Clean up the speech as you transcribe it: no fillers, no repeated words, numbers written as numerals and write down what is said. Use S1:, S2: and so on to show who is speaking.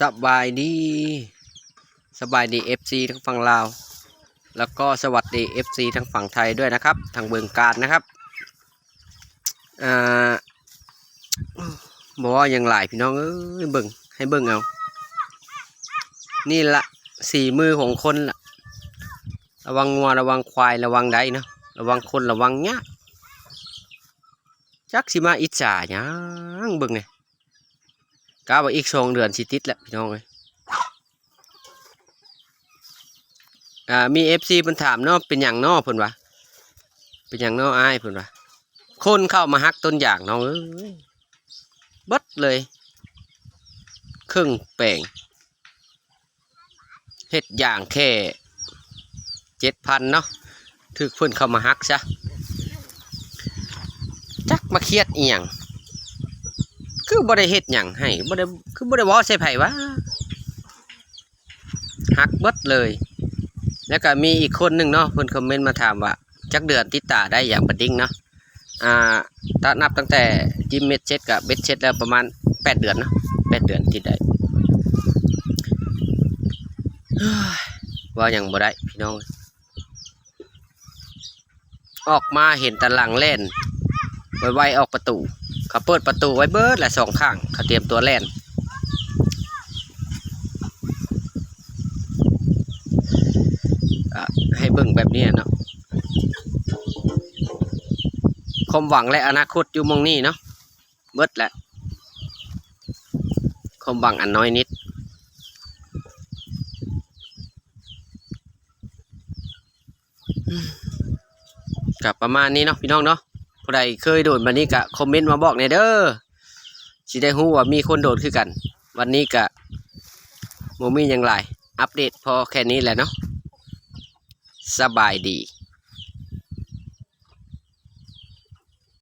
S1: สบายดีFC ทั้งฝั่งลาวแล้วก็สวัสดี FC ทั้งฝั่งไทยด้วยนะครับทางเบืองการนะครับบอกว่ายังหลายพี่น้องเอ้ยเบิ่งให้เบิ่งเอานี่ละสี่มือของคนละระวังงัวระวังควายระวังใดนะระวังคนระวังเนี้ยจักสิมาอิจฉาหยังเบิ่งไงกะว่าอีก2 เดือนสิติดแล้วพี่น้องเอ้ยมี FC เพิ่นถามเนาะเป็นหยังเนาะเพิ่นว่าเป็นหยังเนาะอ้ายเพิ่นว่าคนเข้ามาฮักต้นอย่างน้องเอ้ยเบิดเลยครึ่งแปลงเฮ็ดอย่างแค่ 7,000เนาะถึกเพิ่นเข้ามาฮักซะจักมาเครียดอีหยังคือบ่ได้เฮ็ดหยังให้บ่ได้คือบ่ได้เว้าใส่ไผว่าฮักเบิดเลยแล้วก็มีอีกคนหนึ่งเนาะเพิ่นคอมเมนต์มาถามว่าจักเดือนติดตาได้อย่างบัดดิ้งเนาะถ้านับตั้งแต่จิ้มเม็ดเช็ดกับเบ็ดเช็ดแล้วประมาณ8 เดือนเนาะ8 เดือนที่ได้ว่าอย่างบ่ได้พี่น้องออกมาเห็นตะลังเล่นไวๆออกประตูเขาเปิดประตูไว้เบิดและ2 ข้างเขาเตรียมตัวเล่นให้เบิ่งแบบนี้เนาะความหวังและอนาคตอยู่มองนี่เนาะเบิดแหละความหวังอันน้อยนิดกับประมาณนี้เนาะพี่น้องเนาะผู้ใดเคยโดดวันนี้ก็คอมเมนต์มาบอกในเด้อสิได้ฮู้ว่ามีคนโดดคือกันวันนี้ก็บ่มีหยังหลายอัปเดตพอแค่นี้แหละเนาะสบายดี